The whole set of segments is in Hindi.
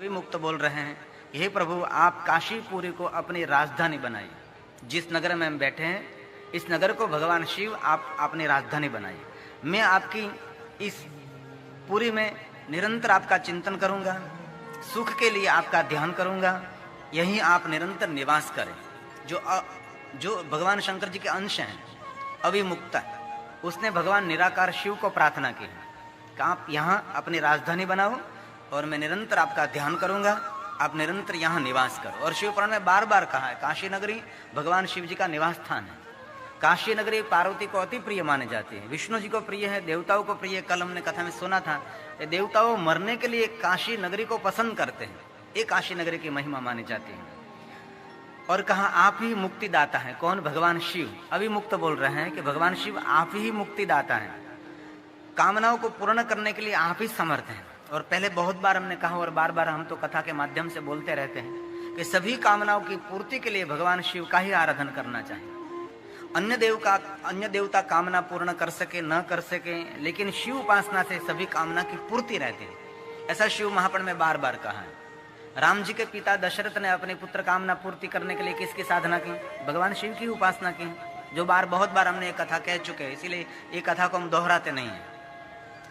अभिमुक्त बोल रहे हैं, हे प्रभु आप काशीपुरी को अपनी राजधानी बनाइए। जिस नगर में हम बैठे हैं इस नगर को भगवान शिव आप अपनी राजधानी बनाइए। मैं आपकी इस पुरी में निरंतर आपका चिंतन करूंगा, सुख के लिए आपका ध्यान करूंगा, यहीं आप निरंतर निवास करें। जो भगवान शंकर जी के अंश हैं अभिमुक्त, उसने भगवान निराकार शिव को प्रार्थना की कि आप यहाँ अपनी राजधानी बनाओ और मैं निरंतर आपका ध्यान करूंगा, आप निरंतर यहाँ निवास करो। और शिव पुराण में बार बार कहा है काशी नगरी भगवान शिव जी का निवास स्थान है। काशी नगरी पार्वती को अति प्रिय माने जाती है, विष्णु जी को प्रिय है, देवताओं को प्रिय। कल हमने कथा में सुना था देवताओं मरने के लिए काशी नगरी को पसंद करते हैं, ये काशी नगरी की महिमा मानी जाती है। और कहा आप ही मुक्तिदाता है। कौन? भगवान शिव। अभिमुक्त बोल रहे हैं कि भगवान शिव आप ही मुक्तिदाता हैं, कामनाओं को पूर्ण करने के लिए आप ही समर्थ हैं। और पहले बहुत बार हमने कहा और बार बार हम तो कथा के माध्यम से बोलते रहते हैं कि सभी कामनाओं की पूर्ति के लिए भगवान शिव का ही आराधन करना चाहिए। अन्य देवता कामना पूर्ण कर सके न कर सके, लेकिन शिव उपासना से सभी कामना की पूर्ति रहती है। ऐसा शिव महापुराण में बार बार कहा है। राम जी के पिता दशरथ ने अपने पुत्र कामना पूर्ति करने के लिए किसकी साधना की? भगवान शिव की उपासना की, जो बहुत बार हमने ये कथा कह चुके हैं, इसीलिए ये कथा को हम दोहराते नहीं है।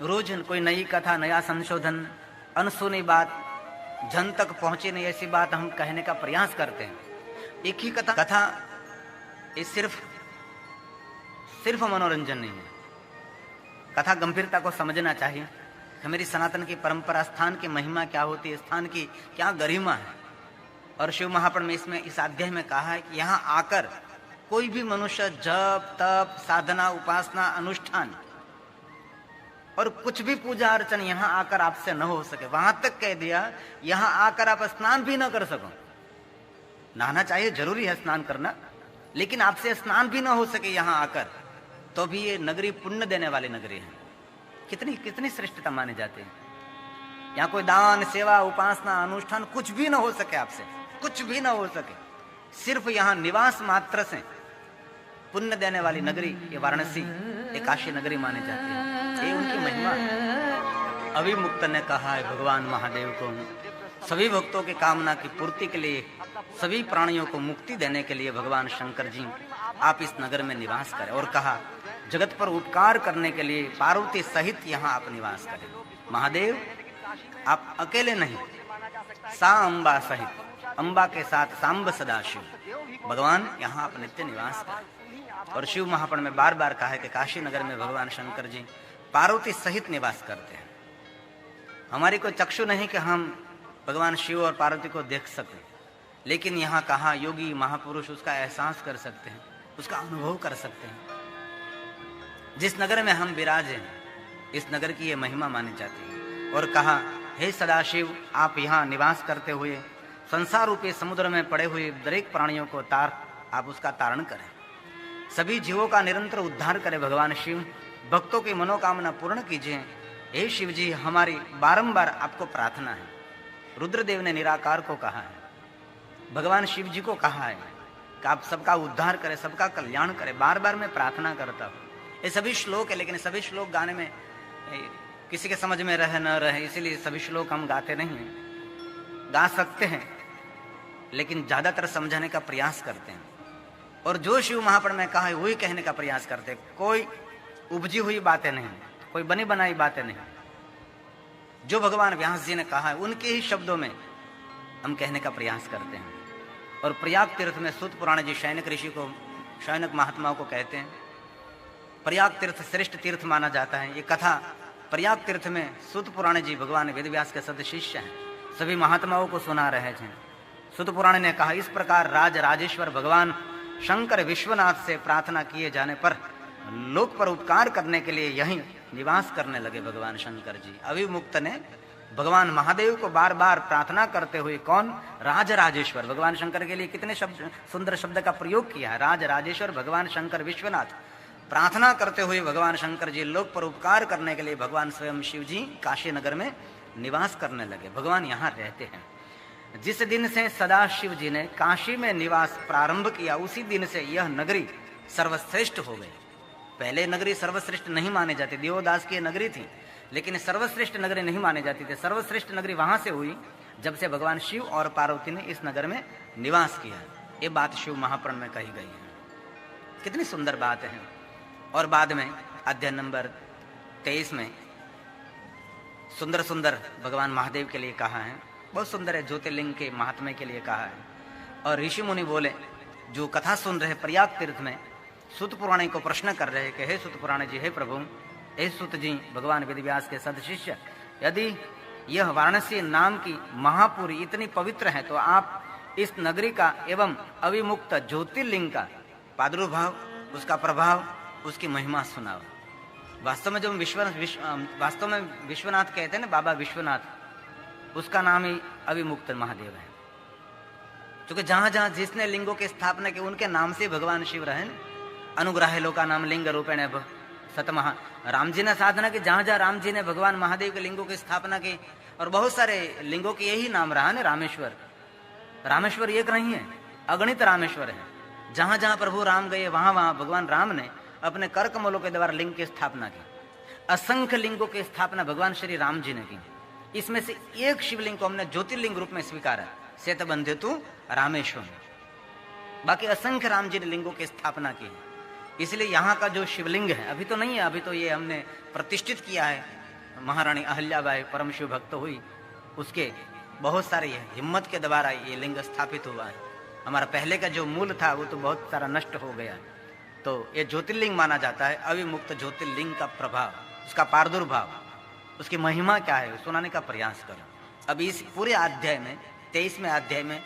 रोज कोई नई कथा, नया संशोधन, अनसुनी बात, जन तक पहुंचे नहीं ऐसी बात हम कहने का प्रयास करते हैं। एक ही कथा ये सिर्फ मनोरंजन नहीं है। कथा गंभीरता को समझना चाहिए। हमारी सनातन की परंपरा, स्थान की महिमा क्या होती है, स्थान की क्या गरिमा है। और शिव महापुराण में इसमें इस अध्याय में कहा है कि यहाँ आकर कोई भी मनुष्य जप तप साधना उपासना अनुष्ठान और कुछ भी पूजा अर्चन यहाँ आकर आपसे न हो सके। वहां तक कह दिया यहाँ आकर आप स्नान भी न कर सको। नहाना चाहिए, जरूरी है स्नान करना, लेकिन आपसे स्नान भी न हो सके यहाँ आकर, तो भी ये नगरी पुण्य देने वाली नगरी है। कितनी श्रेष्ठता माने जाते हैं। यहाँ कोई दान सेवा उपासना अनुष्ठान कुछ भी न हो सके, आपसे कुछ भी न हो सके, सिर्फ यहाँ निवास मात्र से पुण्य देने वाली नगरी ये वाराणसी, ये काशी नगरी मानी जाती है। ये उनकी महिमा है। अभिमुक्त ने कहा है भगवान महादेव को, सभी भक्तों की कामना की पूर्ति के लिए, सभी प्राणियों को मुक्ति देने के लिए भगवान शंकर जी आप इस नगर में निवास करें। और कहा जगत पर उपकार करने के लिए पार्वती सहित यहाँ आप निवास करें। महादेव आप अकेले नहीं, सा अम्बा सहित, अम्बा के साथ सांब सदाशिव, भगवान यहाँ आप नित्य निवास करें। और शिव महापुराण में बार बार कहा है कि काशी नगर में भगवान शंकर जी पार्वती सहित निवास करते हैं। हमारी कोई चक्षु नहीं कि हम भगवान शिव और पार्वती को देख सकें, लेकिन यहाँ कहा योगी महापुरुष उसका एहसास कर सकते हैं, उसका अनुभव कर सकते हैं। जिस नगर में हम विराजे हैं इस नगर की ये महिमा मानी जाती है। और कहा हे सदाशिव आप यहाँ निवास करते हुए संसार रूपी समुद्र में पड़े हुए दरेक प्राणियों को आप उसका तारण करें, सभी जीवों का निरंतर उद्धार करें। भगवान शिव भक्तों की मनोकामना पूर्ण कीजिए। हे शिव जी हमारी बारंबार आपको प्रार्थना है। रुद्रदेव ने निराकार को कहा है, भगवान शिव जी को कहा है कि आप सबका उद्धार करें, सबका कल्याण करें। बार बार मैं प्रार्थना करता हूँ। ये सभी श्लोक है, लेकिन सभी श्लोक गाने में किसी के समझ में रहे न रहे, इसीलिए सभी श्लोक हम गाते नहीं हैं। गा सकते हैं लेकिन ज्यादातर समझाने का प्रयास करते हैं। और जो शिव महापुराण में कहा है वही कहने का प्रयास करते हैं। कोई उपजी हुई बातें नहीं, कोई बनी बनाई बातें नहीं। जो भगवान व्यास जी ने कहा है उनके ही शब्दों में हम कहने का प्रयास करते हैं। और प्रयाग तीर्थ में सूत पुराण जी शैनक ऋषि को, शैनक महात्माओं को कहते हैं प्रयाग तीर्थ श्रेष्ठ तीर्थ माना जाता है। ये कथा प्रयाग तीर्थ में सूत पुराण जी भगवान वेदव्यास के सद शिष्य हैं, सभी महात्माओं को सुना रहे थे। सूत पुराण ने कहा इस प्रकार राजेश्वर भगवान शंकर विश्वनाथ से प्रार्थना किए जाने पर लोक पर उपकार करने के लिए यहीं निवास करने लगे भगवान शंकर जी। अभिमुक्त ने भगवान महादेव को बार बार प्रार्थना करते हुए, कौन? राजेश्वर भगवान शंकर के लिए कितने सुंदर शब्द का प्रयोग किया है। राजेश्वर भगवान शंकर विश्वनाथ प्रार्थना करते हुए भगवान शंकर जी लोक पर उपकार करने के लिए भगवान स्वयं शिव जी काशी नगर में निवास करने लगे। भगवान यहाँ रहते हैं। जिस दिन से सदाशिव जी ने काशी में निवास प्रारंभ किया उसी दिन से यह नगरी सर्वश्रेष्ठ हो गई। पहले नगरी सर्वश्रेष्ठ नहीं माने जाती, देवदास की नगरी थी, लेकिन सर्वश्रेष्ठ नगरी नहीं माने जाती थी। सर्वश्रेष्ठ नगरी वहां से हुई जब से भगवान शिव और पार्वती ने इस नगर में निवास किया। ये बात शिव महापुराण में कही गई है। कितनी सुंदर बात है। और बाद में अध्याय नंबर 23 में सुंदर सुंदर भगवान महादेव के लिए कहा है, बहुत सुंदर है, ज्योतिर्लिंग के महात्म्य के लिए कहा है। और ऋषि मुनि बोले, जो कथा सुन रहे प्रयाग तीर्थ में, सूत पुराण को प्रश्न कर रहे कि हे सूत पुराण जी, हे प्रभु, हे सूत जी, भगवान वेदव्यास के सदशिष्य, यदि यह वाराणसी नाम की महापुरी इतनी पवित्र है तो आप इस नगरी का एवं अविमुक्त ज्योतिर्लिंग का प्रादुर्भाव, उसका प्रभाव, उसकी महिमा सुनाओ। वास्तव में जो वास्तव में विश्वनाथ कहते हैं ना, बाबा विश्वनाथ, उसका नाम ही अविमुक्त महादेव है। क्योंकि जहां जहां जिसने लिंगों की स्थापना की उनके नाम से भगवान शिव रहे। अनुग्रह लोका नाम लिंग रूपेण सतमहा, राम जी ने साधना की, जहां जहां राम जी ने भगवान महादेव के लिंगों की स्थापना की, और बहुत सारे लिंगों के यही नाम रहा ना, रामेश्वर। रामेश्वर एक नहीं है, अगणित रामेश्वर है। जहां जहां प्रभु राम गए वहां वहां भगवान राम ने अपने कर कमलों के द्वारा लिंग की स्थापना की। असंख्य लिंगों की स्थापना भगवान श्री राम जी ने की। इसमें से एक शिवलिंग को हमने ज्योतिर्लिंग रूप में स्वीकारा, सेत बंधेतु रामेश्वर। बाकी असंख्य राम जी ने लिंगों की स्थापना की। इसलिए यहाँ का जो शिवलिंग है, अभी तो नहीं है, अभी तो ये हमने प्रतिष्ठित किया है। महारानी अहल्याबाई परम शिव भक्त हुई, उसके बहुत सारी हिम्मत के द्वारा ये लिंग स्थापित हुआ है। हमारा पहले का जो मूल था वो तो बहुत सारा नष्ट हो गया। तो ये ज्योतिर्लिंग माना जाता है। अविमुक्त ज्योतिर्लिंग का प्रभाव, उसका प्रादुर्भाव, उसकी महिमा क्या है, सुनाने का प्रयास करो। अभी इस पूरे अध्याय में 23वें अध्याय में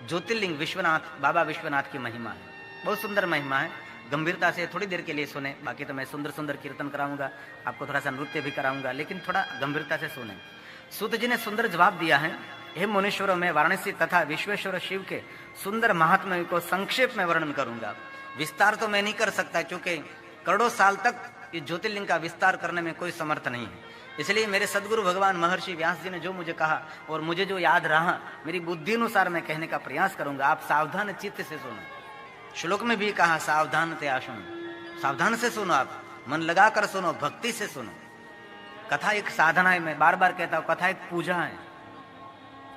ज्योतिर्लिंग विश्वनाथ, बाबा विश्वनाथ की महिमा है। बहुत सुंदर महिमा है। गंभीरता से थोड़ी देर के लिए सुने, बाकी तो मैं सुंदर सुंदर कीर्तन कराऊंगा, आपको थोड़ा सा नृत्य भी कराऊंगा, लेकिन थोड़ा गंभीरता से सुने। सूत जी ने सुंदर जवाब दिया है, हे मुनीश्वरों, मैं वाराणसी तथा विश्वेश्वर शिव के सुंदर महात्म्य को संक्षेप में वर्णन करूंगा। विस्तार तो मैं नहीं कर सकता, क्योंकि करोड़ों साल तक इस ज्योतिर्लिंग का विस्तार करने में कोई समर्थ नहीं है। इसलिए मेरे सदगुरु भगवान महर्षि व्यास जी ने जो मुझे कहा और मुझे जो याद रहा, मेरी बुद्धि अनुसार मैं कहने का प्रयास करूंगा। आप सावधान चित्त से सुनो। श्लोक में भी कहा, सावधान ते सुनो, सावधान से सुनो, आप मन लगाकर सुनो, भक्ति से सुनो। कथा एक साधना है, मैं बार बार कहता हूं, कथा एक पूजा है।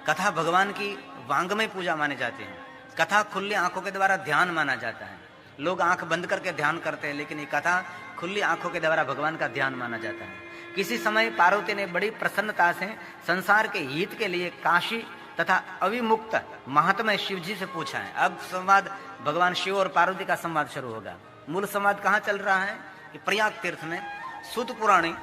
कथा भगवान की वांगमय पूजा माने जाती है। कथा खुली आंखों के द्वारा ध्यान माना जाता है। लोग आंख बंद करके ध्यान करते हैं, लेकिन ये कथा खुली आंखों के द्वारा भगवान का ध्यान माना जाता है। किसी समय पार्वती ने बड़ी प्रसन्नता से संसार के हित के लिए काशी तथा अविमुक्त महात्म्य शिव जी से पूछा है। अब संवाद भगवान शिव और पार्वती का संवाद शुरू होगा। मूल संवाद कहाँ चल रहा है कि प्रयाग तीर्थ में सूत पुराणी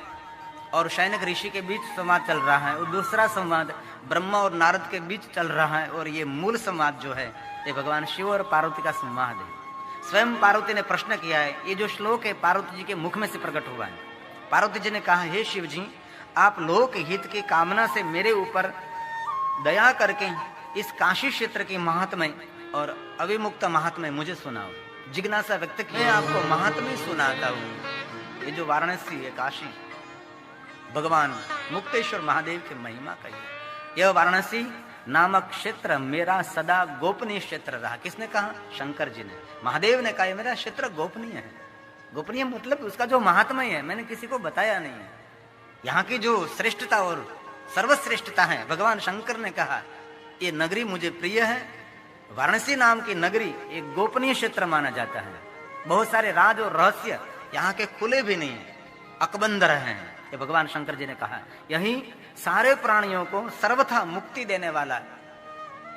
और शैनक ऋषि के बीच संवाद चल रहा है, और दूसरा संवाद ब्रह्मा और नारद के बीच चल रहा है। और ये मूल संवाद जो है ये भगवान शिव और पार्वती का संवाद है। स्वयं पार्वती ने प्रश्न किया है, ये जो श्लोक है पार्वती जी के मुख में से प्रकट हुआ है। पार्वती जी ने कहा, हे शिव जी, आप लोक हित की कामना से मेरे ऊपर दया करके इस काशी क्षेत्र के महात्म्य और अविमुक्त महात्म्य मुझे सुनाओ। जिज्ञासा व्यक्त की, मैं आपको महात्म्य सुनाता हूँ। ये जो वाराणसी है, काशी, भगवान मुक्तेश्वर महादेव की महिमा कही है। यह वाराणसी नामक क्षेत्र मेरा सदा गोपनीय क्षेत्र रहा। किसने कहा? शंकर जी ने। महादेव ने कहा मेरा क्षेत्र गोपनीय है। गोपनीय मतलब उसका जो महात्म्य है मैंने किसी को बताया नहीं है। यहाँ की जो श्रेष्ठता और सर्वश्रेष्ठता है, भगवान शंकर ने कहा ये नगरी मुझे प्रिय है। वाराणसी नाम की नगरी एक गोपनीय क्षेत्र माना जाता है। बहुत सारे राज और रहस्य यहाँ के खुले भी नहीं है, अकबंद रहे हैं। ये भगवान शंकर जी ने कहा। यही सारे प्राणियों को सर्वथा मुक्ति देने वाला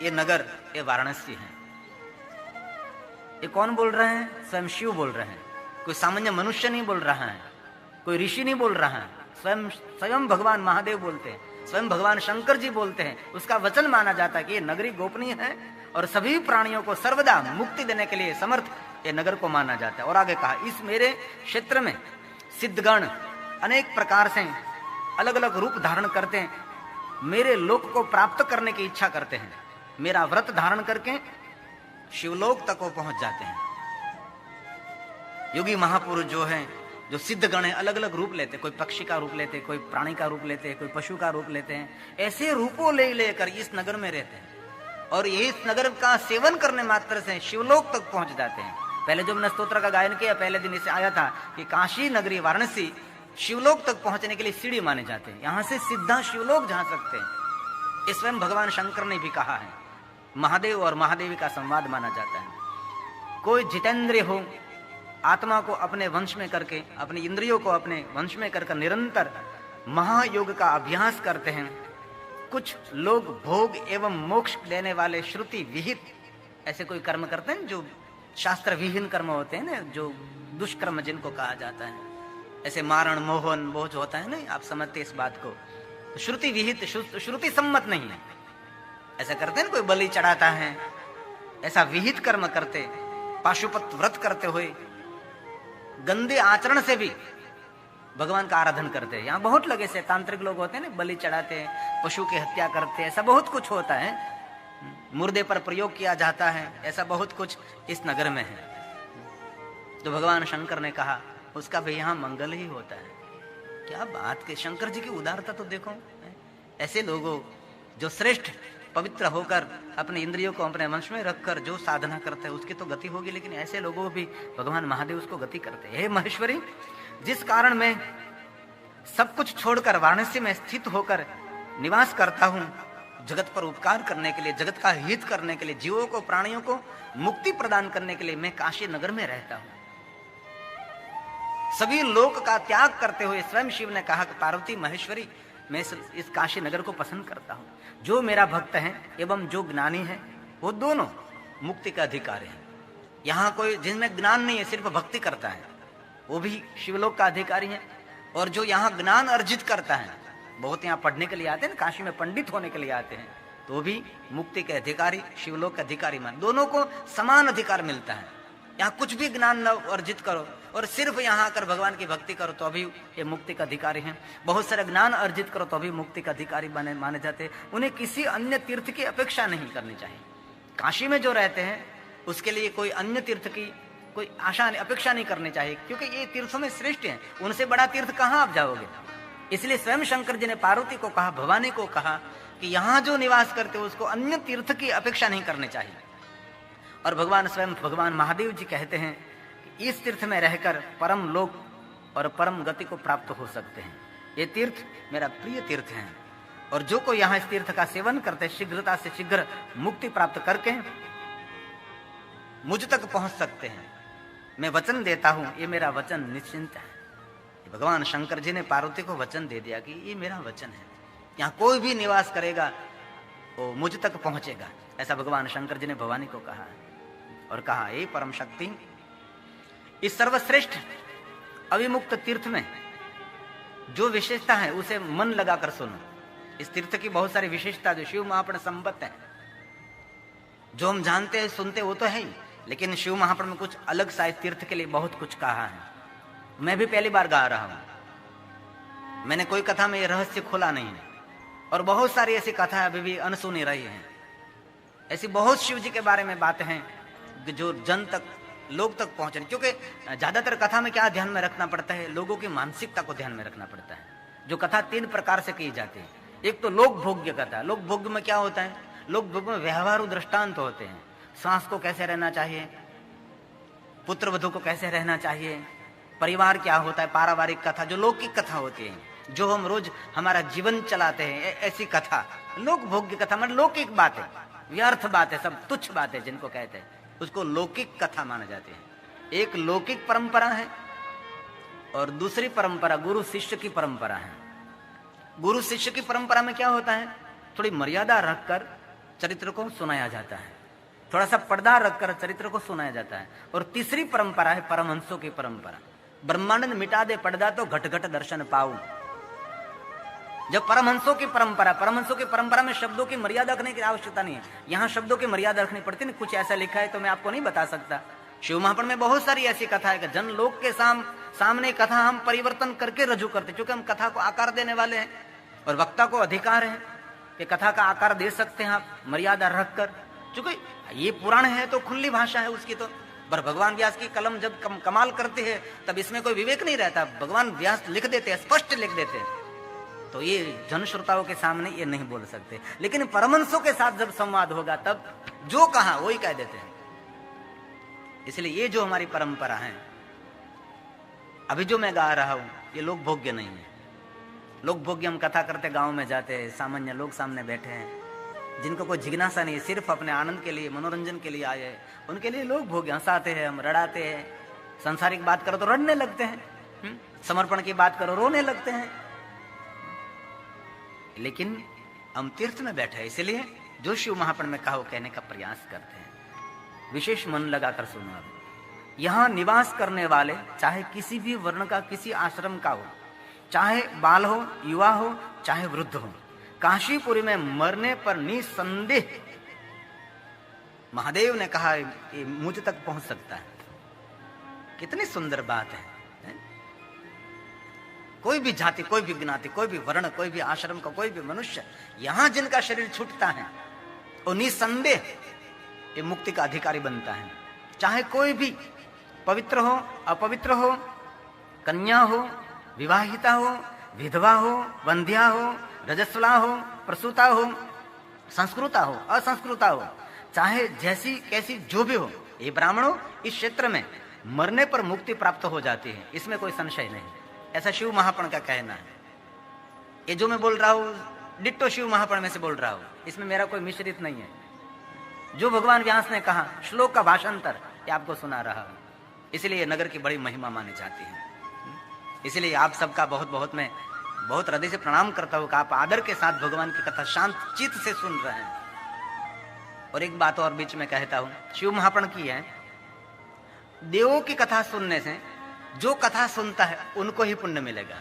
ये नगर, ये वाराणसी है। ये कौन बोल रहे हैं? स्वयं शिव बोल रहे हैं। कोई सामान्य मनुष्य नहीं बोल रहा है, कोई ऋषि नहीं बोल रहा है, स्वयं भगवान महादेव बोलते हैं, स्वयं भगवान शंकर जी बोलते हैं। उसका वचन माना जाता है कि ये नगरी गोपनीय है और सभी प्राणियों को सर्वदा मुक्ति देने के लिए समर्थ ये नगर को माना जाता है। और आगे कहा, इस मेरे क्षेत्र में सिद्धगण अनेक प्रकार से अलग अलग रूप धारण करते हैं, मेरे लोक को प्राप्त करने की इच्छा करते हैं। मेरा व्रत धारण करके शिवलोक तक वो पहुंच जाते हैं। योगी महापुरुष जो है, जो सिद्धगण है, अलग अलग रूप लेते, कोई पक्षी का रूप लेते, कोई प्राणी का रूप लेते, कोई पशु का रूप लेते हैं। ऐसे रूपों ले लेकर इस नगर में रहते हैं और ये इस नगर का सेवन करने मात्र से शिवलोक तक पहुंच जाते हैं। पहले जो हमने स्तोत्र का गायन किया, पहले दिन इसे आया था कि काशी नगरी वाराणसी शिवलोक तक पहुंचने के लिए सीढ़ी माने जाते हैं। यहां से सीधा शिवलोक जा सकते हैं। ये स्वयं भगवान शंकर ने भी कहा है। महादेव और महादेवी का संवाद माना जाता है। कोई जितेंद्रिय हो, आत्मा को अपने वंश में करके, अपनी इंद्रियों को अपने वंश में करके निरंतर महायोग का अभ्यास करते हैं। कुछ लोग भोग एवं मोक्ष देने वाले श्रुति विहित ऐसे कोई कर्म करते हैं जो शास्त्र विहीन कर्म होते हैं ना, जो दुष्कर्म जिनको कहा जाता है, ऐसे मारण मोहन वो जो होता है ना, आप समझते इस बात को। तो श्रुति विहित, श्रुति सम्मत नहीं है, ऐसा करते हैं। कोई बलि चढ़ाता है, ऐसा विहित कर्म करते, पाशुपत व्रत करते हुए गंदे आचरण से भी भगवान का आराधन करते हैं। यहाँ बहुत लगे से तांत्रिक लोग होते हैं ना, बलि चढ़ाते हैं, पशु की हत्या करते हैं, ऐसा बहुत कुछ होता है। मुर्दे पर प्रयोग किया जाता है, ऐसा बहुत कुछ इस नगर में है। तो भगवान शंकर ने कहा उसका भी यहाँ मंगल ही होता है। क्या बात के शंकर जी की उदारता तो देखो। ऐसे लोगों जो श्रेष्ठ पवित्र होकर अपने इंद्रियों को अपने वंश में रखकर जो साधना करते हैं उसकी तो गति होगी, लेकिन ऐसे लोगों को भी भगवान महादेव उसको गति करते हैं। हे महेश्वरी, जिस कारण मैं सब कुछ छोड़कर वाराणसी में स्थित होकर निवास करता हूं, जगत पर उपकार करने के लिए, जगत का हित करने के लिए, जीवों को, प्राणियों को मुक्ति प्रदान करने के लिए मैं काशी नगर में रहता हूं। सभी लोक का त्याग करते हुए स्वयं शिव ने कहा कि पार्वती महेश्वरी, मैं इस काशी नगर को पसंद करता हूं। जो मेरा भक्त है एवं जो ज्ञानी है वो दोनों मुक्ति का अधिकारी है। यहाँ कोई जिनमें ज्ञान नहीं है, सिर्फ भक्ति करता है, वो भी शिवलोक का अधिकारी है। और जो यहाँ ज्ञान अर्जित करता है, बहुत यहाँ पढ़ने के लिए आते हैं ना, काशी में पंडित होने के लिए आते हैं, तो भी मुक्ति के अधिकारी, शिवलोक के अधिकारी मान, दोनों को समान अधिकार मिलता है। यहाँ कुछ भी ज्ञान न अर्जित करो और सिर्फ यहाँ आकर भगवान की भक्ति करो तो अभी ये मुक्ति का अधिकारी हैं। बहुत सारे ज्ञान अर्जित करो तो अभी मुक्ति का अधिकारी माने जाते हैं। उन्हें किसी अन्य तीर्थ की अपेक्षा नहीं करनी चाहिए। काशी में जो रहते हैं उसके लिए कोई अन्य तीर्थ की कोई आशा अपेक्षा नहीं करनी चाहिए, क्योंकि ये तीर्थों में श्रेष्ठ हैं। उनसे बड़ा तीर्थ कहाँ आप जाओगे। इसलिए स्वयं शंकर जी ने पार्वती को कहा, भवानी को कहा कि यहाँ जो निवास करते हो उसको अन्य तीर्थ की अपेक्षा नहीं करनी चाहिए। और भगवान स्वयं भगवान महादेव जी कहते हैं कि इस तीर्थ में रहकर परम लोक और परम गति को प्राप्त हो सकते हैं। ये तीर्थ मेरा प्रिय तीर्थ है और जो कोई यहाँ इस तीर्थ का सेवन करते शीघ्रता से शीघ्र मुक्ति प्राप्त करके मुझ तक पहुंच सकते हैं। मैं वचन देता हूं, ये मेरा वचन निश्चिंत है। भगवान शंकर जी ने पार्वती को वचन दे दिया कि ये मेरा वचन है, यहाँ कोई भी निवास करेगा वो मुझ तक पहुंचेगा। ऐसा भगवान शंकर जी ने भवानी को कहा और कहा, हे परम शक्ति, इस सर्वश्रेष्ठ अविमुक्त तीर्थ में जो विशेषता है उसे मन लगाकर सुनो। इस तीर्थ की बहुत सारी विशेषता जो शिव महापुराण संबद्ध है, जो हम जानते हैं सुनते वो तो है ही, लेकिन शिव महापुराण में कुछ अलग सा तीर्थ के लिए बहुत कुछ कहा है। मैं भी पहली बार गा रहा हूं, मैंने कोई कथा में ये रहस्य खोला नहीं है और बहुत सारी ऐसी कथा अभी भी अनसुनी रही है। ऐसी बहुत शिव जी के बारे में बातें हैं जो जन तक, लोग तक पहुंचने, क्योंकि ज्यादातर कथा में क्या ध्यान में रखना पड़ता है, लोगों की मानसिकता को ध्यान में रखना पड़ता है। जो कथा 3 प्रकार से की जाती है। एक तो लोक भोग्य कथा। लोक भोग्य में क्या होता है, लोक भोग्य में व्यवहारू दृष्टांत होते हैं। सास को कैसे रहना चाहिए, पुत्र वधू को कैसे रहना चाहिए, परिवार क्या होता है, पारिवारिक कथा जो लौकिक कथा होती है, जो हम रोज हमारा जीवन चलाते हैं, ऐसी कथा लोक भोग्य कथा। मतलब लौकिक बात है, व्यर्थ बात है, सब तुच्छ बात है जिनको कहते हैं, उसको लौकिक कथा माना जाती है। एक लौकिक परंपरा है और दूसरी परंपरा गुरु शिष्य की परंपरा है। गुरु शिष्य की परंपरा में क्या होता है, थोड़ी मर्यादा रखकर चरित्र को सुनाया जाता है, थोड़ा सा पर्दा रखकर चरित्र को सुनाया जाता है। और तीसरी परंपरा है परमहंसों की परंपरा। ब्रह्मानंद मिटा दे पर्दा तो घट घट दर्शन पाऊं। जब परमहंसों की परंपरा में शब्दों की मर्यादा रखने की आवश्यकता नहीं है। यहाँ शब्दों की मर्यादा रखनी पड़ती है। कुछ ऐसा लिखा है तो मैं आपको नहीं बता सकता। शिव महापुराण में बहुत सारी ऐसी कथा है कि जन लोक के सामने कथा हम परिवर्तन करके रजू करते, क्योंकि हम कथा को आकार देने वाले हैं और वक्ता को अधिकार है कि कथा का आकार दे सकते हैं आप मर्यादा रखकर। क्योंकि ये पुराण है तो खुली भाषा है उसकी, तो पर भगवान व्यास की कलम जब कमाल करती है तब इसमें कोई विवेक नहीं रहता। भगवान व्यास लिख देते हैं, स्पष्ट लिख देते हैं, तो ये जन श्रोताओं के सामने ये नहीं बोल सकते। लेकिन परमहंसों के साथ जब संवाद होगा तब जो कहा वही कह देते हैं। इसलिए ये जो हमारी परंपरा है, अभी जो मैं गा रहा हूं, ये लोक भोग्य नहीं है। लोक भोग्य हम कथा करते गांव में जाते हैं, सामान्य लोग सामने बैठे हैं, जिनको कोई जिज्ञासा नहीं है, सिर्फ अपने आनंद के लिए, मनोरंजन के लिए आए हैं, उनके लिए लोग भोग हंसाते हैं, हम रड़ाते हैं। सांसारिक बात करो तो रड़ने लगते हैं, समर्पण की बात करो रोने लगते हैं। लेकिन हम तीर्थ में बैठे हैं, इसलिए जो शिव महापुराण में कहा वो कहने का प्रयास करते हैं। विशेष मन लगाकर सुनो। अब यहां निवास करने वाले चाहे किसी भी वर्ण का, किसी आश्रम का हो, चाहे बाल हो, युवा हो, चाहे वृद्ध हो, काशीपुरी में मरने पर निसंदेह महादेव ने कहा ये मुझ तक पहुंच सकता है। कितनी सुंदर बात है। कोई भी जाति, कोई भी ज्ञाति, कोई भी वर्ण, कोई भी आश्रम का कोई भी मनुष्य यहां जिनका शरीर छूटता है वो निसंदेह ये मुक्ति का अधिकारी बनता है। चाहे कोई भी पवित्र हो, अपवित्र हो, कन्या हो, विवाहिता हो, विधवा हो, वंध्या हो, रजस्वला हो, प्रसूता हो, संस्कृता हो, असंस्कृता हो, चाहे जैसी कैसी जो भी हो, ये ब्राह्मणों इस क्षेत्र में मरने पर मुक्ति प्राप्त हो जाती है, इसमें कोई संशय नहीं। ऐसा शिव महापुराण का कहना है। ये जो मैं बोल रहा हूं डिट्टो शिव महापुराण में से बोल रहा हूं, इसमें मेरा कोई मिश्रित नहीं है। जो भगवान व्यास ने कहा, श्लोक का भाषांतर ये आपको सुना रहा हूं। इसलिए नगर की बड़ी महिमा मानी जाती है। इसलिए आप सबका बहुत बहुत मैं बहुत हृदय से प्रणाम करता हूं कि आप आदर के साथ भगवान की कथा शांत चित्त से सुन रहे हैं। और एक बात और बीच में कहता हूं, शिव महापुराण की है, देवों की कथा सुनने से जो कथा सुनता है उनको ही पुण्य मिलेगा।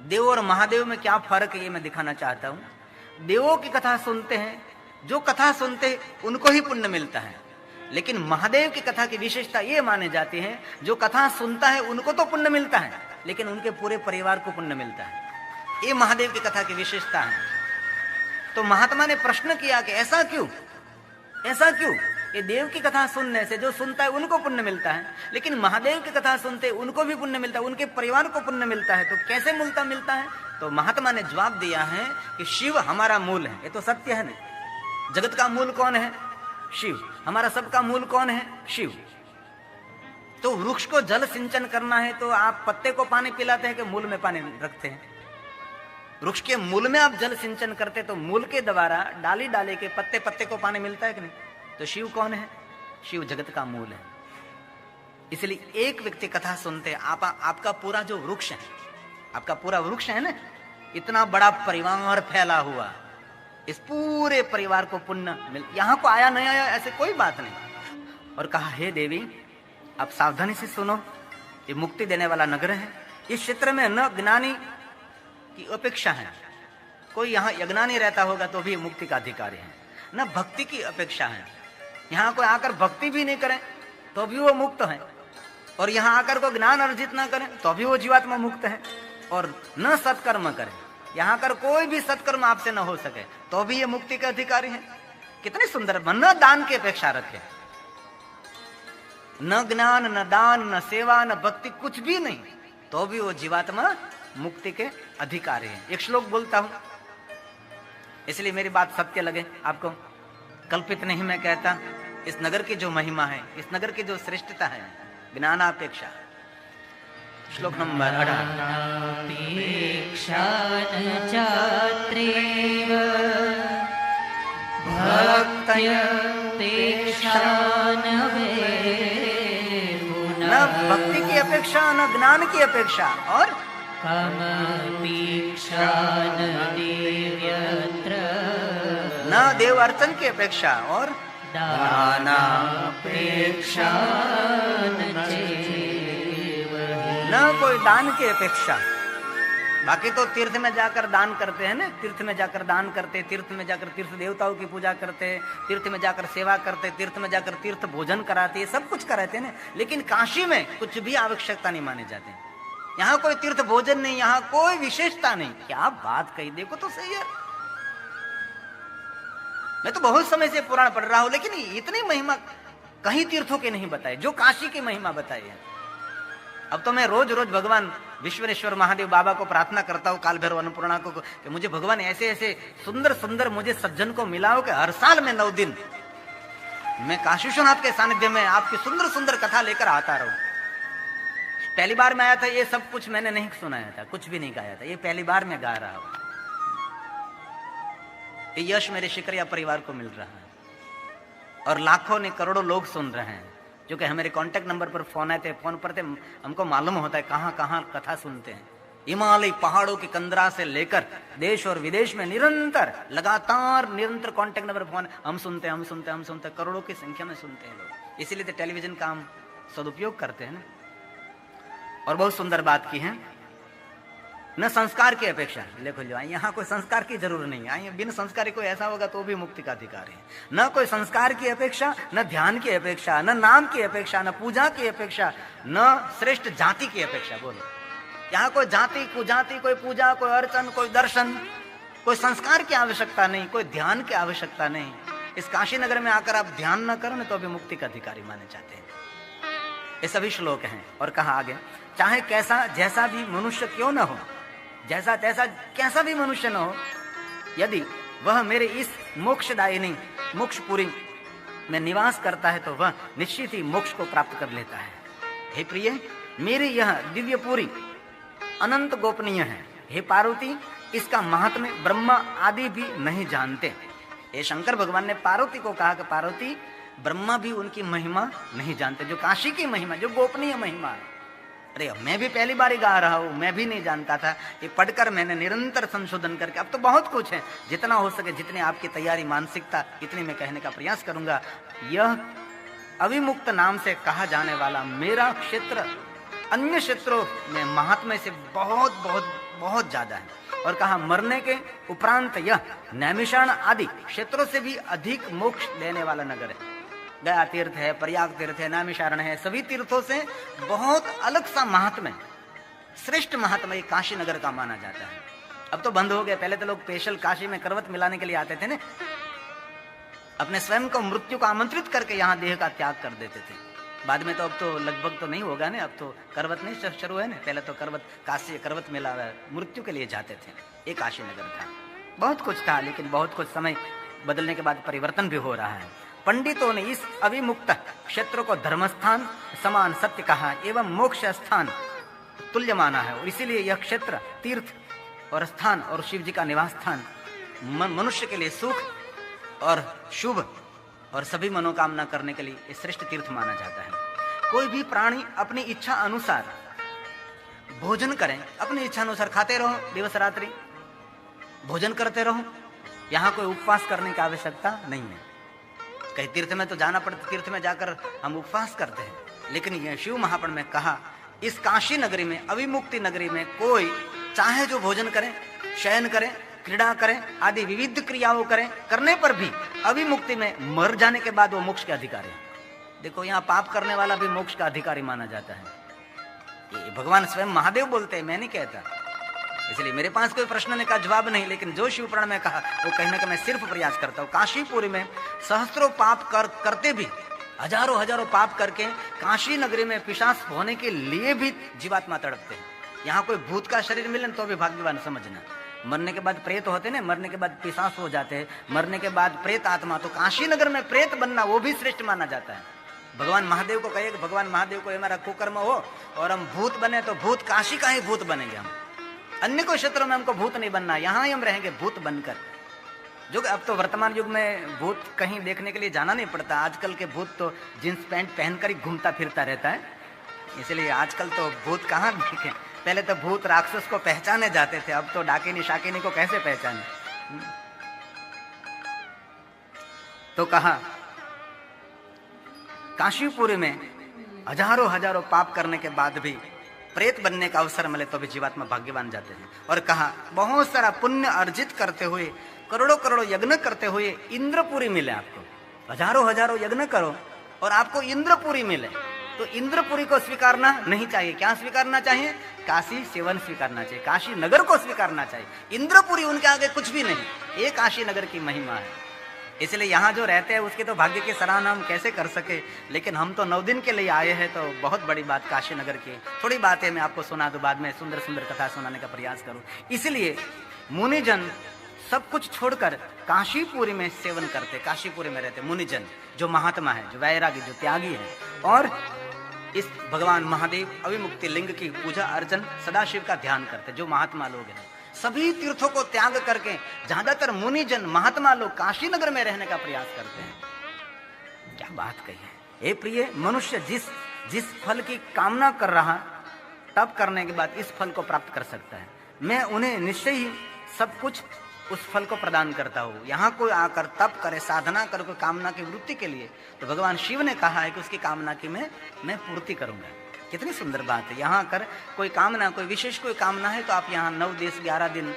देव और महादेव में क्या फर्क है ये मैं दिखाना चाहता हूं। देवों की कथा सुनते हैं, जो कथा सुनते हैं उनको ही पुण्य मिलता है, लेकिन महादेव की कथा की विशेषता ये माने जाती है, जो कथा सुनता है उनको तो पुण्य मिलता है, लेकिन उनके पूरे परिवार को पुण्य मिलता है। ये महादेव की कथा की विशेषता है। तो महात्मा ने प्रश्न किया कि ऐसा क्यों, ऐसा क्यों? ये देव की कथा सुनने से जो सुनता है उनको पुण्य मिलता है, लेकिन महादेव की कथा सुनते उनको भी पुण्य मिलता है, उनके परिवार को पुण्य मिलता है। तो कैसे मिलता है? तो महात्मा ने जवाब दिया है कि शिव हमारा मूल है। ये तो सत्य है ना। जगत का मूल कौन है? शिव। हमारा सबका मूल कौन है? शिव। तो वृक्ष को जल सिंचन करना है तो आप पत्ते को पानी पिलाते हैं कि मूल में पानी रखते हैं? वृक्ष के मूल में आप जल सिंचन करते तो मूल के द्वारा डाली डाली के पत्ते पत्ते को पानी मिलता है कि नहीं? तो शिव कौन है? शिव जगत का मूल है। इसलिए एक व्यक्ति कथा सुनते आपका पूरा जो वृक्ष है, आपका पूरा वृक्ष है ना, इतना बड़ा परिवार फैला हुआ, इस पूरे परिवार को पुण्य मिल, यहां को आया नहीं आया ऐसे कोई बात नहीं। और कहा, हे देवी आप सावधानी से सुनो, ये मुक्ति देने वाला नगर है। इस क्षेत्र में न ज्ञानी की अपेक्षा है, कोई यहाँ अज्ञानी रहता होगा तो भी मुक्ति का अधिकारी है, न भक्ति की अपेक्षा है। यहाँ कोई आकर भक्ति भी नहीं करे तो भी वो मुक्त है, और यहाँ आकर को ज्ञान अर्जित ना करे तो भी वो जीवात्मा मुक्त है। और न सत्कर्म करे, यहाँ कर कोई भी सत्कर्म आपसे न हो सके तो भी ये मुक्ति के अधिकारी है। कितनी सुंदर। न दान की अपेक्षा रखे, न ज्ञान, न दान, न सेवा, न भक्ति, कुछ भी नहीं, तो भी वो जीवात्मा मुक्ति के अधिकारी है। एक श्लोक बोलता हूं, इसलिए मेरी बात सत्य लगे आपको, कल्पित नहीं मैं कहता। इस नगर की जो महिमा है, इस नगर की जो श्रेष्ठता है, ज्ञानापेक्षा। श्लोक नंबर 18 न भक्ति की अपेक्षा, न ज्ञान की अपेक्षा, और न देव अर्चन की अपेक्षा, और दानापेक्षा, न कोई दान की अपेक्षा। बाकी तो तीर्थ में जाकर दान करते हैं ना, तीर्थ में जाकर दान करते, तीर्थ में जाकर तीर्थ देवताओं की पूजा करते, तीर्थ में जाकर सेवा करते, तीर्थ में जाकर तीर्थ भोजन कराते, सब कुछ कराते हैं ना। लेकिन काशी में कुछ भी आवश्यकता नहीं मानी जाती। यहाँ कोई तीर्थ भोजन नहीं, यहाँ कोई विशेषता नहीं। क्या बात कही, देखो तो सही है। मैं तो बहुत समय से पुराण पढ़ रहा हूं, लेकिन इतनी महिमा कहीं तीर्थों के नहीं बताई जो काशी की महिमा बताई है। अब तो मैं रोज रोज भगवान विश्वेश्वर महादेव बाबा को प्रार्थना करता हूँ, काल भैरव अन्नपूर्णा को, कि मुझे भगवान ऐसे ऐसे सुंदर सुंदर मुझे सज्जन को मिला हो कि हर साल में 9 दिन मैं काशी विश्वनाथ के सानिध्य में आपकी सुंदर सुंदर कथा लेकर आता रहूं। पहली बार मैं आया था, ये सब कुछ मैंने नहीं सुनाया था, कुछ भी नहीं गाया था, ये पहली बार मैं गा रहा हूं। ये यश मेरे शिकरिया परिवार को मिल रहा है और लाखों ने करोड़ों लोग सुन रहे हैं, जो कि हमारे कांटेक्ट नंबर पर फोन आए थे, फोन पर थे, हमको मालूम होता है कहाँ कहाँ कथा सुनते हैं। हिमालय पहाड़ों की कंदरा से लेकर देश और विदेश में निरंतर निरंतर कांटेक्ट नंबर फोन हम सुनते, करोड़ों की संख्या में सुनते हैं लोग। इसीलिए तो टेलीविजन का हम सदुपयोग करते हैं ना। और बहुत सुंदर बात की है, न संस्कार की अपेक्षा, देखो लो यहाँ कोई संस्कार की जरूरत नहीं है, बिन संस्कारी कोई ऐसा होगा तो भी मुक्ति का अधिकार है। न कोई संस्कार की अपेक्षा, न ध्यान की अपेक्षा, न नाम की अपेक्षा, न पूजा की अपेक्षा, न श्रेष्ठ जाति की अपेक्षा। बोलो, यहाँ कोई जाति कुजाति, कोई पूजा, कोई अर्चन, कोई दर्शन, कोई संस्कार की आवश्यकता नहीं, कोई ध्यान की आवश्यकता नहीं। इस काशी नगर में आकर आप ध्यान न करो तो भी मुक्ति का अधिकारी माने जाते हैं। ये सभी श्लोक हैं। और कहा आगे, चाहे कैसा जैसा भी मनुष्य क्यों न हो, जैसा तैसा कैसा भी मनुष्य न हो, यदि वह मेरे इस मोक्षदायिनी मोक्षपुरी में निवास करता है तो वह निश्चित ही मोक्ष को प्राप्त कर लेता है। हे प्रिय, मेरी यह दिव्यपुरी अनंत गोपनीय है। हे पार्वती, इसका महात्म्य ब्रह्मा आदि भी नहीं जानते। ये शंकर भगवान ने पार्वती को कहा कि पार्वती, ब्रह्मा भी उनकी महिमा नहीं जानते, जो काशी की महिमा, जो गोपनीय महिमा है। अरे मैं भी पहली बार ही गा रहा हूँ, मैं भी नहीं जानता था। ये पढ़कर मैंने निरंतर संशोधन करके, अब तो बहुत कुछ है, जितना हो सके, जितनी आपकी तैयारी मानसिकता, इतनी मैं कहने का प्रयास करूंगा। यह अविमुक्त नाम से कहा जाने वाला मेरा क्षेत्र अन्य क्षेत्रों में महात्म्य से बहुत बहुत बहुत ज्यादा है। और कहा, मरने के उपरांत यह नैमिषारण्य आदि क्षेत्रों से भी अधिक मोक्ष देने वाला नगर है। गया तीर्थ है, प्रयाग तीर्थ है, नैमिषारण्य है, सभी तीर्थों से बहुत अलग सा महात्म्य, श्रेष्ठ महात्म्य काशी नगर का माना जाता है। अब तो बंद हो गया, पहले तो लोग स्पेशल काशी में करवत मिलाने के लिए आते थे ना, अपने स्वयं को मृत्यु को आमंत्रित करके यहाँ देह का त्याग कर देते थे। बाद में तो अब तो लगभग तो नहीं होगा ना, अब तो करवत नहीं शुरू है ना, पहले तो करवत काशी करवत मिला मृत्यु के लिए जाते थे। ये काशी नगर था, बहुत कुछ था, लेकिन बहुत कुछ समय बदलने के बाद परिवर्तन भी हो रहा है। पंडितों ने इस अविमुक्त क्षेत्र को धर्मस्थान समान सत्य कहा एवं मोक्ष स्थान तुल्य माना है। और इसीलिए यह क्षेत्र तीर्थ और स्थान और शिव जी का निवास स्थान, मनुष्य के लिए सुख और शुभ और सभी मनोकामना करने के लिए श्रेष्ठ तीर्थ माना जाता है। कोई भी प्राणी अपनी इच्छा अनुसार भोजन करें, अपनी इच्छा अनुसार खाते रहो, दिवस रात्रि भोजन करते रहो, यहाँ कोई उपवास करने की आवश्यकता नहीं है। कहीं तीर्थ में तो जाना पड़ता, तीर्थ में जाकर हम उपवास करते हैं, लेकिन यह शिव महापुराण में कहा, इस काशी नगरी में, अविमुक्ति नगरी में कोई चाहे जो भोजन करें, शयन करें, क्रीड़ा करें, आदि विविध क्रियाओं करें, करने पर भी अविमुक्ति में मर जाने के बाद वो मोक्ष के अधिकारी है। देखो, यहाँ पाप करने वाला भी मोक्ष का अधिकारी माना जाता है। ये भगवान स्वयं महादेव बोलते हैं, मैं नहीं कहता। इसलिए मेरे पास कोई प्रश्न का जवाब नहीं, लेकिन जो शिव पुराण में कहा वो कहने का मैं सिर्फ प्रयास करता हूँ। काशीपुरी में सहस्त्रों पाप करते भी, हजारों पाप करके काशी नगरी में पिशाच होने के लिए भी जीवात्मा तड़पते हैं। यहाँ कोई भूत का शरीर मिले तो भी भाग्यवान समझना। मरने के बाद प्रेत होते ना, मरने के बाद पिशाच हो जाते हैं, मरने के बाद प्रेत आत्मा, तो काशी नगर में प्रेत बनना वो भी श्रेष्ठ माना जाता है। भगवान महादेव को कहे, भगवान महादेव को हमारा कुकर्म हो और हम भूत बने तो भूत काशी का ही भूत बनेंगे हम, अन्य कोई क्षेत्रों में हमको भूत नहीं बनना, यहाँ ही हम रहेंगे भूत बनकर। जो अब तो वर्तमान युग में भूत कहीं देखने के लिए जाना नहीं पड़ता, आजकल के भूत तो जींस पैंट पहनकर ही घूमता फिरता रहता है, इसलिए आजकल तो भूत कहाँ दिखे। पहले तो भूत राक्षस को पहचाने जाते थे, अब तो डाकिनी शाकिनी को कैसे पहचाने। तो कहा, काशीपुरी में हजारों पाप करने के बाद भी प्रेत बनने का अवसर मिले तो भी जीवात्मा भाग्यवान जाते हैं। और कहा, बहुत सारा पुण्य अर्जित करते हुए, करोड़ों यज्ञ करते हुए इंद्रपुरी मिले आपको। हजारों यज्ञ करो और आपको इंद्रपुरी मिले, तो इंद्रपुरी को स्वीकारना नहीं चाहिए। क्या स्वीकारना चाहिए? काशी सेवन स्वीकारना चाहिए, काशी नगर को स्वीकारना चाहिए। इंद्रपुरी उनके आगे कुछ भी नहीं, ये काशी नगर की महिमा है। इसलिए यहाँ जो रहते हैं उसके तो भाग्य की सराहना हम कैसे कर सके, लेकिन हम तो 9 दिन के लिए आए हैं, तो बहुत बड़ी बात काशी नगर की। थोड़ी बातें मैं आपको सुना दूं, बाद में सुंदर कथा सुनाने का प्रयास करूं। इसलिए मुनिजन सब कुछ छोड़कर काशीपुरी में सेवन करते, काशीपुरी में रहते मुनिजन, जो महात्मा है, जो वैरागी, जो त्यागी है, और इस भगवान महादेव अविमुक्ति लिंग की पूजा अर्चन, सदाशिव का ध्यान करते, जो महात्मा लोग हैं। सभी तीर्थों को त्याग करके ज्यादातर मुनि जन महात्मा लोग काशी नगर में रहने का प्रयास करते हैं। क्या बात कही है। हे प्रिय, मनुष्य जिस फल की कामना कर रहा, तप करने के बाद इस फल को प्राप्त कर सकता है। मैं उन्हें निश्चय ही सब कुछ उस फल को प्रदान करता हूँ। यहाँ कोई आकर तप करे, साधना करे कोई कामना की वृत्ति के लिए, तो भगवान शिव ने कहा है कि उसकी कामना की मैं पूर्ति करूंगा। कितनी सुंदर बात है। यहाँ कर कोई कामना, कोई विशेष कोई कामना है तो आप यहाँ 9 दिन 11 दिन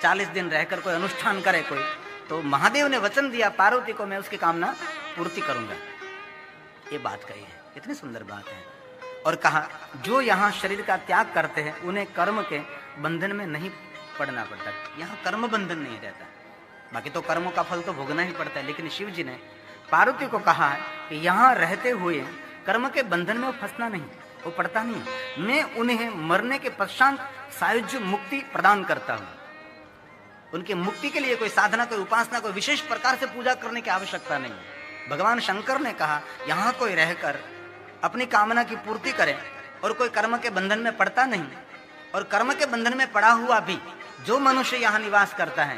40 दिन रहकर कोई अनुष्ठान करे कोई, तो महादेव ने वचन दिया पार्वती को, मैं उसकी कामना पूर्ति करूंगा। ये बात कही है, कितनी सुंदर बात है। और कहा जो यहाँ शरीर का त्याग करते हैं उन्हें कर्म के बंधन में नहीं पड़ना पड़ता। यहाँ कर्म बंधन नहीं रहता, बाकी तो कर्मों का फल तो भोगना ही पड़ता है। लेकिन शिव जी ने पार्वती को कहा है कि यहाँ रहते हुए कर्म के बंधन में वो फंसना नहीं, वो पड़ता नहीं। मैं उन्हें मरने के पश्चात सायुज्य मुक्ति प्रदान करता हूँ। उनकी मुक्ति के लिए कोई साधना, कोई उपासना, कोई विशेष प्रकार से पूजा करने की आवश्यकता नहीं है। भगवान शंकर ने कहा यहाँ कोई रहकर अपनी कामना की पूर्ति करे और कोई कर्म के बंधन में पड़ता नहीं। और कर्म के बंधन में पड़ा हुआ भी जो मनुष्य यहाँ निवास करता है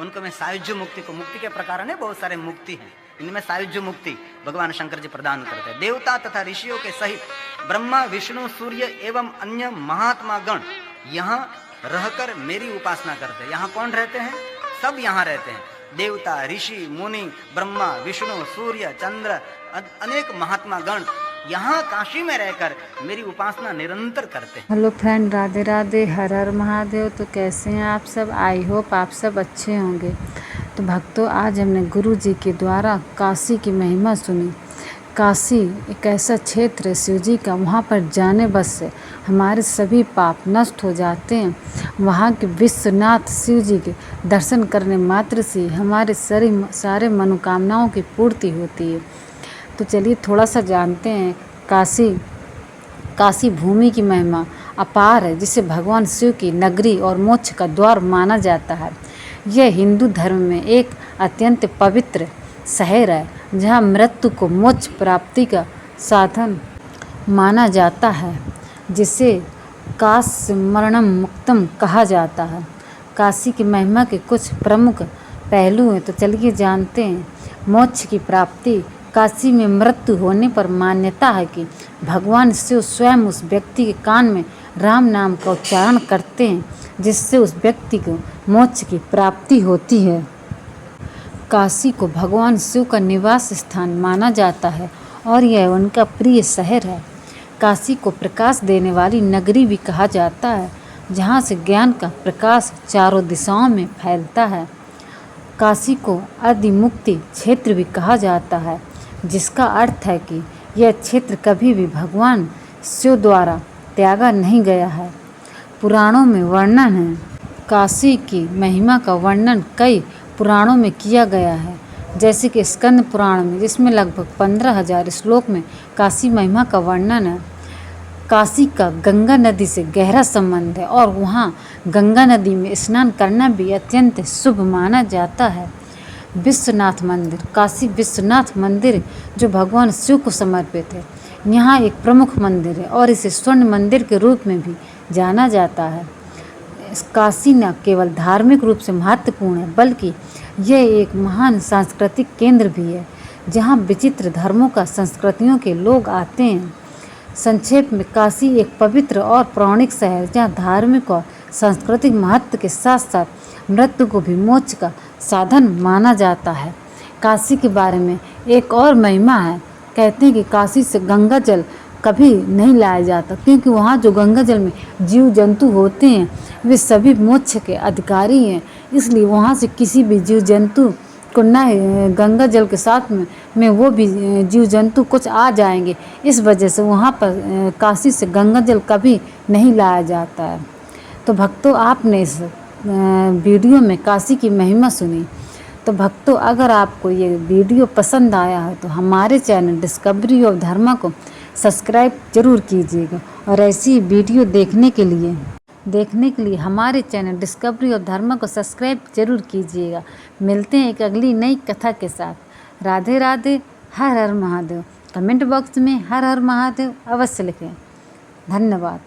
उनको मैं सायुज्य मुक्ति को, मुक्ति के प्रकार ने बहुत सारे मुक्ति हैं, इनमें सायुज्य मुक्ति भगवान शंकर जी प्रदान करते हैं। देवता तथा ऋषियों के सहित ब्रह्मा, विष्णु, सूर्य एवं अन्य महात्मा गण यहाँ रहकर मेरी उपासना करते हैं। यहाँ कौन रहते हैं? सब यहाँ रहते हैं। देवता, ऋषि, मुनि, ब्रह्मा, विष्णु, सूर्य, चंद्र, अनेक महात्मा गण यहाँ काशी में रहकर मेरी उपासना निरंतर करते हैं। हेलो फ्रेंड, राधे राधे, हर हर महादेव। तो कैसे हैं आप सब? आई होप आप सब अच्छे होंगे। तो भक्तों, आज हमने गुरु जी के द्वारा काशी की महिमा सुनी। काशी एक ऐसा क्षेत्र है शिव जी का, वहाँ पर जाने बस से हमारे सभी पाप नष्ट हो जाते हैं। वहाँ के विश्वनाथ शिव जी के दर्शन करने मात्र से हमारे सारे मनोकामनाओं की पूर्ति होती है। तो चलिए थोड़ा सा जानते हैं। काशी भूमि की महिमा अपार है, जिसे भगवान शिव की नगरी और मोक्ष का द्वार माना जाता है। यह हिंदू धर्म में एक अत्यंत पवित्र शहर है, जहाँ मृत्यु को मोक्ष प्राप्ति का साधन माना जाता है, जिसे काशमरणम मुक्तम कहा जाता है। काशी की महिमा के कुछ प्रमुख पहलू हैं, तो चलिए जानते हैं। मोक्ष की प्राप्ति। काशी में मृत्यु होने पर मान्यता है कि भगवान शिव स्वयं उस व्यक्ति के कान में राम नाम का उच्चारण करते हैं, जिससे उस व्यक्ति को मोक्ष की प्राप्ति होती है। काशी को भगवान शिव का निवास स्थान माना जाता है और यह उनका प्रिय शहर है। काशी को प्रकाश देने वाली नगरी भी कहा जाता है, जहाँ से ज्ञान का प्रकाश चारों दिशाओं में फैलता है। काशी को आदिमुक्ति क्षेत्र भी कहा जाता है, जिसका अर्थ है कि यह क्षेत्र कभी भी भगवान शिव द्वारा त्यागा नहीं गया है। पुराणों में वर्णन है। काशी की महिमा का वर्णन कई पुराणों में किया गया है, जैसे कि स्कंद पुराण में, जिसमें लगभग 15,000 श्लोक में काशी महिमा का वर्णन है। काशी का गंगा नदी से गहरा संबंध है और वहाँ गंगा नदी में स्नान करना भी अत्यंत शुभ माना जाता है। विश्वनाथ मंदिर। काशी विश्वनाथ मंदिर जो भगवान शिव को समर्पित है, यहाँ एक प्रमुख मंदिर है और इसे स्वर्ण मंदिर के रूप में भी जाना जाता है। काशी न केवल धार्मिक रूप से महत्वपूर्ण है, बल्कि यह एक महान सांस्कृतिक केंद्र भी है, जहाँ विचित्र धर्मों का संस्कृतियों के लोग आते हैं। संक्षेप में, काशी एक पवित्र और पौराणिक शहर, जहाँ धार्मिक और सांस्कृतिक महत्व के साथ साथ मृत्यु को भी मोक्ष का साधन माना जाता है। काशी के बारे में एक और महिमा है। कहते हैं कि काशी से गंगा जल कभी नहीं लाया जाता, क्योंकि वहाँ जो गंगा जल में जीव जंतु होते हैं वे सभी मोक्ष के अधिकारी हैं। इसलिए वहाँ से किसी भी जीव जंतु को न गंगा जल के साथ में वो भी जीव जंतु कुछ आ जाएंगे। इस वजह से वहाँ पर काशी से गंगा जल कभी नहीं लाया जाता है। तो भक्तों, आपने इस वीडियो में काशी की महिमा सुनी। तो भक्तों, अगर आपको ये वीडियो पसंद आया है तो हमारे चैनल डिस्कवरी ऑफ धर्मा को सब्सक्राइब जरूर कीजिएगा, और ऐसी वीडियो देखने के लिए हमारे चैनल डिस्कवरी ऑफ धर्मा को सब्सक्राइब जरूर कीजिएगा। मिलते हैं एक अगली नई कथा के साथ। राधे राधे, हर हर महादेव। कमेंट बॉक्स में हर हर महादेव अवश्य लिखें। धन्यवाद।